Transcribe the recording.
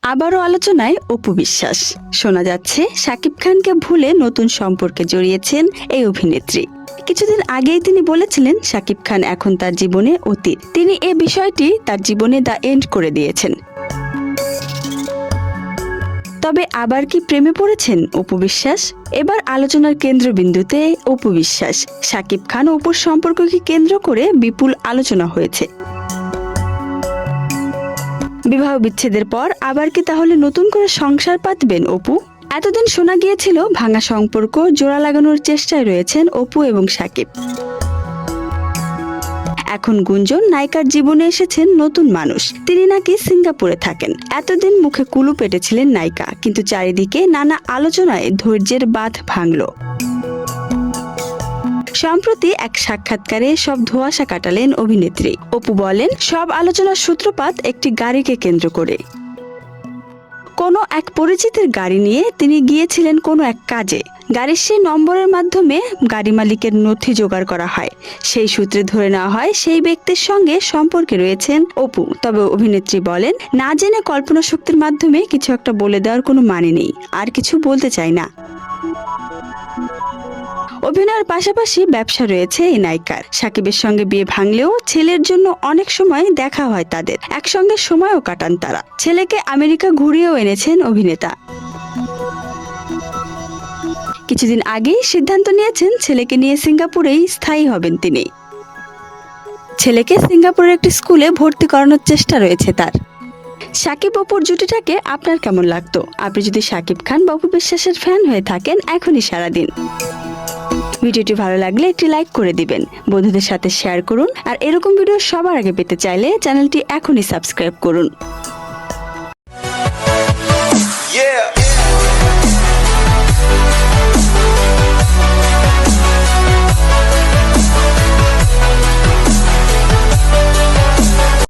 আবারও আলোচনায় অপু বিশ্বাস। শোনা যাচ্ছে শাকিব খানকে ভুলে নতুন সম্পর্কে জড়িয়েছেন এই অভিনেত্রী। কিছুদিন আগেই তিনি বলেছিলেন শাকিব খান এখন তার জীবনে অতীত। তিনি এ বিষয়টি তার জীবনে দ্য এন্ড করে দিয়েছেন। তবে আবার কি প্রেমে পড়েছেন অপু বিশ্বাস? এবার আলোচনার কেন্দ্রবিন্দুতে অপু বিশ্বাস। শাকিব খান ও অপুর সম্পর্ককে কেন্দ্র করে বিপুল আলোচনা হয়েছে। বিবাহ বিচ্ছেদের পর আবার কি তাহলে নতুন করে সংসার পাতবেন অপু? এতদিন শোনা গিয়েছিল ভাঙা সম্পর্ক জোড়া লাগানোর চেষ্টায় রয়েছেন অপু এবং শাকিব। এখন গুঞ্জন নায়িকার জীবনে এসেছেন নতুন মানুষ। তিনি নাকি সিঙ্গাপুরে থাকেন। এতদিন মুখে কুলু পেটেছিলেন নায়িকা, কিন্তু চারিদিকে নানা আলোচনায় ধৈর্যের বাঁধ ভাঙল। সম্প্রতি এক সাক্ষাৎকারে সব ধোঁয়াশা কাটালেন অভিনেত্রী। অপু বলেন, সব আলোচনার সূত্রপাত একটি গাড়িকে কেন্দ্র করে। কোনো এক পরিচিতের গাড়ি নিয়ে তিনি গিয়েছিলেন কোনো এক কাজে। গাড়ির সেই নম্বরের মাধ্যমে গাড়ি মালিকের নথি জোগাড় করা হয়। সেই সূত্রে ধরে নেওয়া হয় সেই ব্যক্তির সঙ্গে সম্পর্কে রয়েছেন অপু। তবে অভিনেত্রী বলেন, না জেনে কল্পনা শক্তির মাধ্যমে কিছু একটা বলে দেওয়ার কোনো মানে নেই, আর কিছু বলতে চাই না। অভিনয়ের পাশাপাশি ব্যবসা রয়েছে এই নায়িকার। শাকিবের সঙ্গে বিয়ে ভাঙলেও ছেলের জন্য অনেক সময় দেখা হয় তাদের। একসঙ্গে সময়ও কাটান তারা। ছেলেকে আমেরিকা ঘুরিয়েও এনেছেন অভিনেতা। কিছুদিন আগেই সিদ্ধান্ত নিয়েছেন ছেলেকে নিয়ে সিঙ্গাপুরেই স্থায়ী হবেন তিনি। ছেলেকে সিঙ্গাপুরের একটি স্কুলে ভর্তি করানোর চেষ্টা রয়েছে তার। শাকিব অপুর জুটিটাকে আপনার কেমন লাগতো? আপনি যদি শাকিব খান বা অপু বিশ্বাসের ফ্যান হয়ে থাকেন, এখনই সারা দিন। ভিডিওটি ভালো লাগলে একটি লাইক করে দিবেন, বন্ধুদের সাথে শেয়ার করুন, আর এরকম ভিডিও সবার আগে পেতে চাইলে চ্যানেলটি এখনই সাবস্ক্রাইব করুন।